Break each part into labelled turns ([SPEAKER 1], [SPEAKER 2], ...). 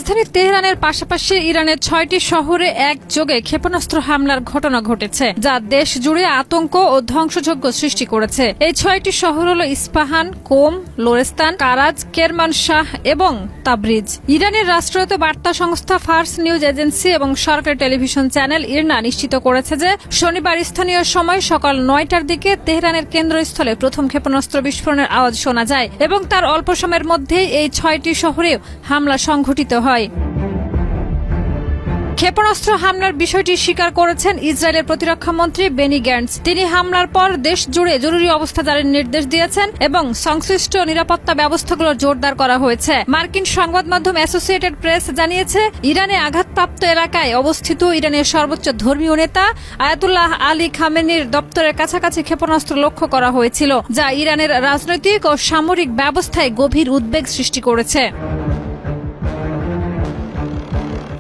[SPEAKER 1] রাজধানী তেহরানের পাশাপাশি ইরানের ৬টি শহরে একযোগে ক্ষেপণাস্ত্র হামলার ঘটনা ঘটেছে, যা দেশ জুড়ে আতঙ্ক ও ধ্বংসযজ্ঞ সৃষ্টি করেছে। এই ৬টি শহর হল ইস্পাহান, কোম, লোরেস্তান, কারাজ, কেরমানশাহ এবং তাবরিজ। ইরানের রাষ্ট্রায়ত্ত বার্তা সংস্থা ফার্স নিউজ এজেন্সি এবং সরকারি টেলিভিশন চ্যানেল ইরনা নিশ্চিত করেছে যে শনিবার স্থানীয় সময় সকাল ৯টার দিকে তেহরানের কেন্দ্রস্থলে প্রথম ক্ষেপণাস্ত্র বিস্ফোরণের আওয়াজ শোনা যায় এবং তার অল্প সময়ের মধ্যেই এই ৬টি শহরে হামলা সংঘটিত হয়। ক্ষেপণাস্ত্র হামলার বিষয়টি স্বীকার করেছেন ইসরায়েলের প্রতিরক্ষা মন্ত্রী বেনি গ্যান্টস। তিনি হামলার পর দেশ জুড়ে জরুরি অবস্থা জারির নির্দেশ দিয়েছেন এবং সংশ্লিষ্ট নিরাপত্তা ব্যবস্থাগুলো জোরদার করা হয়েছে। মার্কিন সংবাদ মাধ্যম অ্যাসোসিয়েটেড প্রেস জানিয়েছে, ইরানে আঘাতপ্রাপ্ত এলাকায় অবস্থিত ইরানের সর্বোচ্চ ধর্মীয় নেতা আয়াতুল্লাহ আলী খামেনির দপ্তরের কাছাকাছি ক্ষেপণাস্ত্র লক্ষ্য করা হয়েছিল, যা ইরানের রাজনৈতিক ও সামরিক ব্যবস্থায় গভীর উদ্বেগ সৃষ্টি করেছে।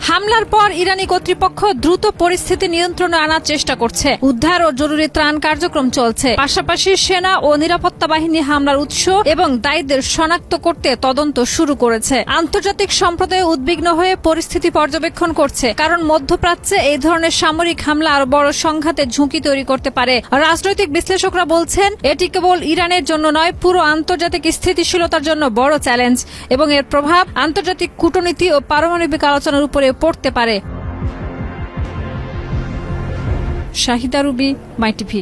[SPEAKER 1] হামলার পর ইরানি কর্তৃপক্ষ দ্রুত পরিস্থিতি নিয়ন্ত্রণে আনার চেষ্টা করছে। উদ্ধার ও জরুরি ত্রাণ কার্যক্রম চলছে। পাশাপাশি সেনা ও নিরাপত্তা বাহিনী হামলার উৎস এবং দায়ীদের শনাক্ত করতে তদন্ত শুরু করেছে। আন্তর্জাতিক সম্প্রদায় উদ্বিগ্ন হয়ে পরিস্থিতি পর্যবেক্ষণ করছে, কারণ মধ্যপ্রাচ্যে এই ধরনের সামরিক হামলা আরো বড় সংঘাতের ঝুঁকি তৈরি করতে পারে। রাজনৈতিক বিশ্লেষকরা বলছেন, এটি কেবল ইরানের জন্য নয়, পুরো আন্তর্জাতিক স্থিতিশীলতার জন্য বড় চ্যালেঞ্জ এবং এর প্রভাব আন্তর্জাতিক কূটনীতি ও পারমাণবিক আলোচনার উপরে পড়তে পারে। শাহিদা রুবি, মাই টিভি।